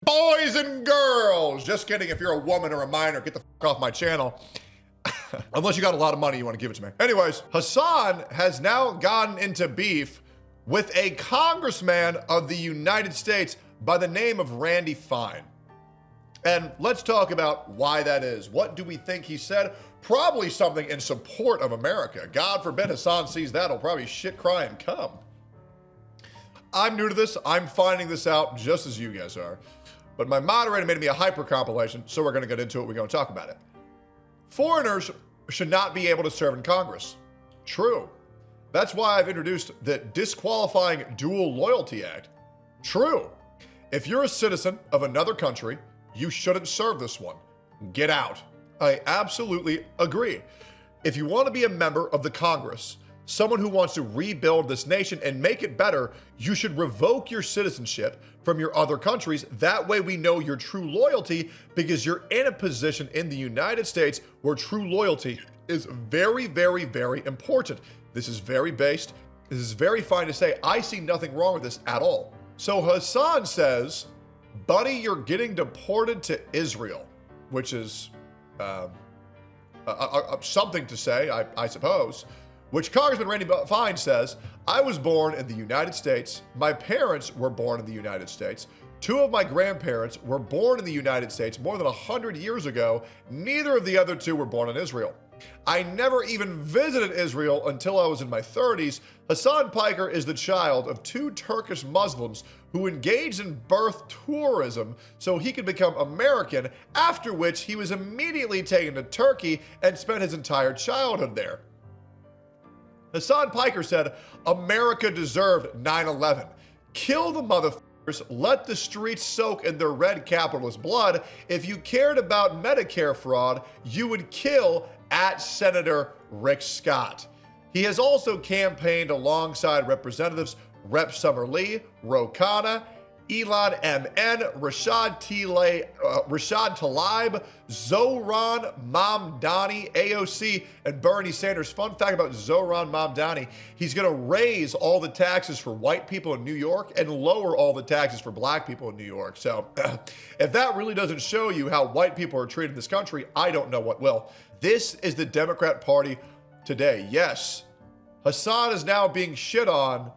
boys and girls. Just kidding. If you're a woman or a minor, get the fuck off my channel. Unless you got a lot of money, you want to give it to me. Anyways, Hasan has now gotten into beef with a congressman of the United States by the name of Randy Fine. And let's talk about why that is. What do we think he said? Probably something in support of America. God forbid Hasan sees that, he'll probably shit, cry, and come. I'm new to this. I'm finding this out just as you guys are. But my moderator made me a hyper compilation, so we're going to get into it. We're going to talk about it. Foreigners should not be able to serve in Congress. True. That's why I've introduced the Disqualifying Dual Loyalty Act. True. If you're a citizen of another country, you shouldn't serve this one. Get out. I absolutely agree. If you want to be a member of the Congress, someone who wants to rebuild this nation and make it better, you should revoke your citizenship from your other countries. That way we know your true loyalty, because you're in a position in the United States where true loyalty is very, very, very important. This is very based. This is very fine to say. I see nothing wrong with this at all. So Hasan says, buddy, you're getting deported to Israel, which is something to say, I suppose. Which Congressman Randy Fine says, I was born in the United States. My parents were born in the United States. Two of my grandparents were born in the United States more than 100 years ago. Neither of the other two were born in Israel. I never even visited Israel until I was in my 30s. Hasan Piker is the child of two Turkish Muslims who engaged in birth tourism so he could become American, after which he was immediately taken to Turkey and spent his entire childhood there. Hasan Piker said, America deserved 9/11. Kill the motherfuckers, let the streets soak in their red capitalist blood. If you cared about Medicare fraud, you would kill at Senator Rick Scott. He has also campaigned alongside Representatives Rep. Summer Lee, Ro Khanna, Elon M.N., Rashad Tlaib, Zohran Mamdani, AOC, and Bernie Sanders. Fun fact about Zohran Mamdani, he's going to raise all the taxes for white people in New York and lower all the taxes for black people in New York. So if that really doesn't show you how white people are treated in this country, I don't know what will. This is the Democrat Party today. Yes, Hasan is now being shit on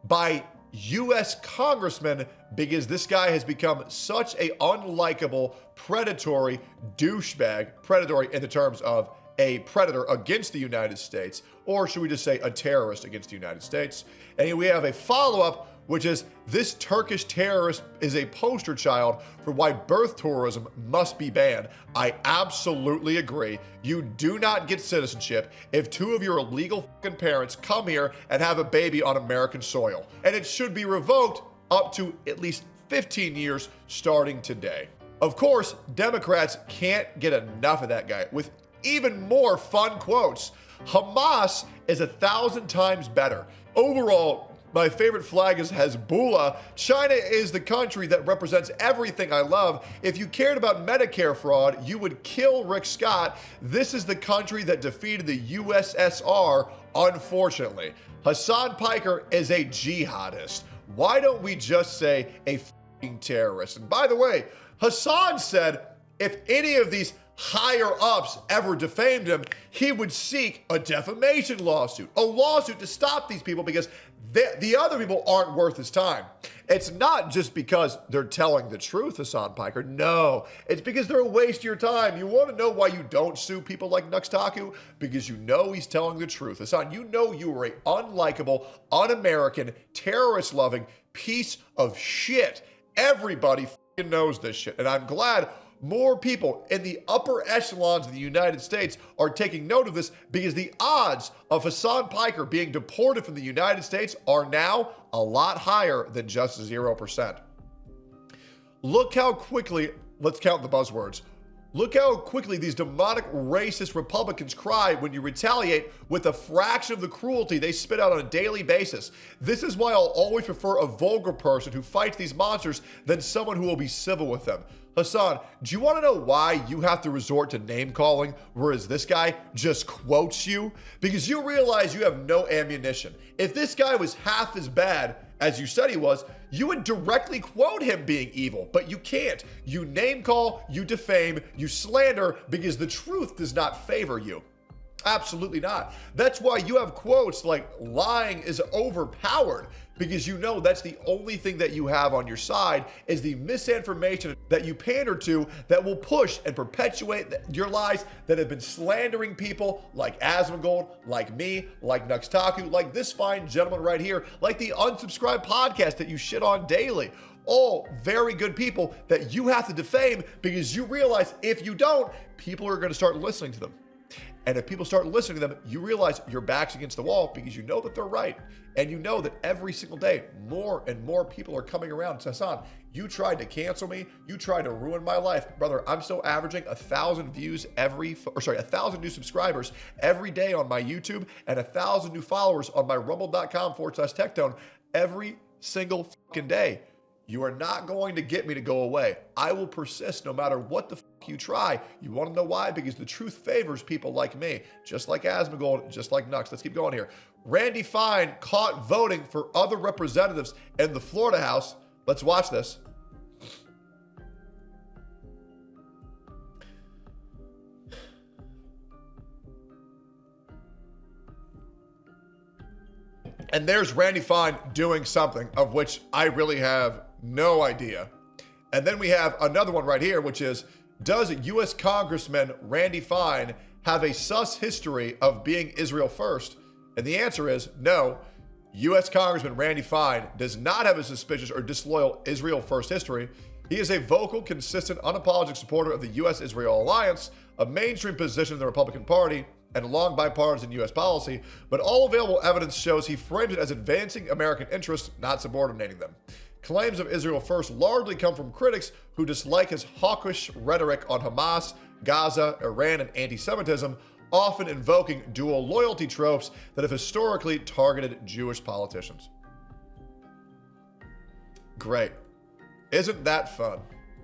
by U.S. congressmen because this guy has become such a unlikable, predatory douchebag, predatory in the terms of a predator against the United States, or should we just say a terrorist against the United States. And we have a follow-up, which is this Turkish terrorist is a poster child for why birth tourism must be banned. I absolutely agree. You do not get citizenship if two of your illegal fucking parents come here and have a baby on American soil. And it should be revoked up to at least 15 years starting today. Of course, Democrats can't get enough of that guy with even more fun quotes. Hamas is 1,000 times better. Overall, my favorite flag is Hezbollah. China is the country that represents everything I love. If you cared about Medicare fraud, you would kill Rick Scott. This is the country that defeated the USSR, unfortunately. Hasan Piker is a jihadist. Why don't we just say a f***ing terrorist? And by the way, Hasan said if any of these higher ups ever defamed him, he would seek a defamation lawsuit, a lawsuit to stop these people because the other people aren't worth his time. It's not just because they're telling the truth, Hasan Piker. No, it's because they're a waste of your time. You want to know why you don't sue people like Nuxtaku? Because you know he's telling the truth. Hasan, you know you are a unlikable, un-American, terrorist-loving piece of shit. Everybody f***ing knows this shit, and I'm glad more people in the upper echelons of the United States are taking note of this, because the odds of Hasan Piker being deported from the United States are now a lot higher than just 0%. Look how quickly, let's count the buzzwords. Look how quickly these demonic racist Republicans cry when you retaliate with a fraction of the cruelty they spit out on a daily basis. This is why I'll always prefer a vulgar person who fights these monsters than someone who will be civil with them. Hasan, do you want to know why you have to resort to name calling, whereas this guy just quotes you? Because you realize you have no ammunition. If this guy was half as bad as you said he was, you would directly quote him being evil, but you can't. You name call, you defame, you slander because the truth does not favor you. Absolutely not. That's why you have quotes like lying is overpowered, because you know that's the only thing that you have on your side is the misinformation that you pander to that will push and perpetuate your lies that have been slandering people like Asmongold, like me, like Nuxtaku, like this fine gentleman right here, like the Unsubscribed podcast that you shit on daily. All very good people that you have to defame because you realize if you don't, people are going to start listening to them. And if people start listening to them, you realize your back's against the wall because you know that they're right. And you know that every single day, more and more people are coming around. Hasan, you tried to cancel me. You tried to ruin my life. Brother, I'm still averaging 1,000 views 1,000 new subscribers every day on my YouTube and 1,000 new followers on my rumble.com/Tectone every single fucking day. You are not going to get me to go away. I will persist no matter what the fuck you try. You want to know why? Because the truth favors people like me, just like Asmongold, just like Nux. Let's keep going here. Randy Fine caught voting for other representatives in the Florida House. Let's watch this. And there's Randy Fine doing something of which I really have no idea. And then we have another one right here, which is, does U.S. Congressman Randy Fine have a sus history of being Israel first? And the answer is no. U.S. Congressman Randy Fine does not have a suspicious or disloyal Israel first history. He is a vocal, consistent, unapologetic supporter of the U.S.-Israel alliance, a mainstream position in the Republican Party, and long bipartisan U.S. policy, but all available evidence shows he frames it as advancing American interests, not subordinating them. Claims of Israel first largely come from critics who dislike his hawkish rhetoric on Hamas, Gaza, Iran, and anti-Semitism, often invoking dual loyalty tropes that have historically targeted Jewish politicians. Great. Isn't that fun?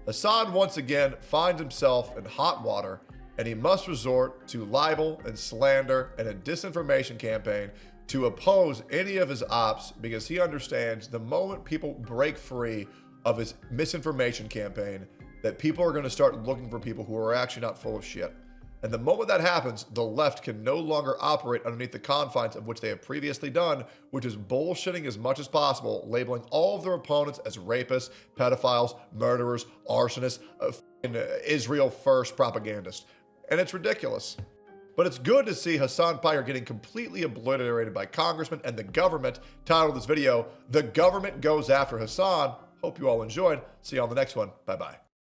Hasan once again finds himself in hot water, and he must resort to libel and slander and a disinformation campaign to oppose any of his ops because he understands the moment people break free of his misinformation campaign that people are going to start looking for people who are actually not full of shit. And the moment that happens, the left can no longer operate underneath the confines of which they have previously done, which is bullshitting as much as possible, labeling all of their opponents as rapists, pedophiles, murderers, arsonists, Israel first propagandists. And it's ridiculous. But it's good to see Hasan Piker getting completely obliterated by congressmen and the government. Title of this video, The Government Goes After Hasan. Hope you all enjoyed. See you on the next one. Bye-bye.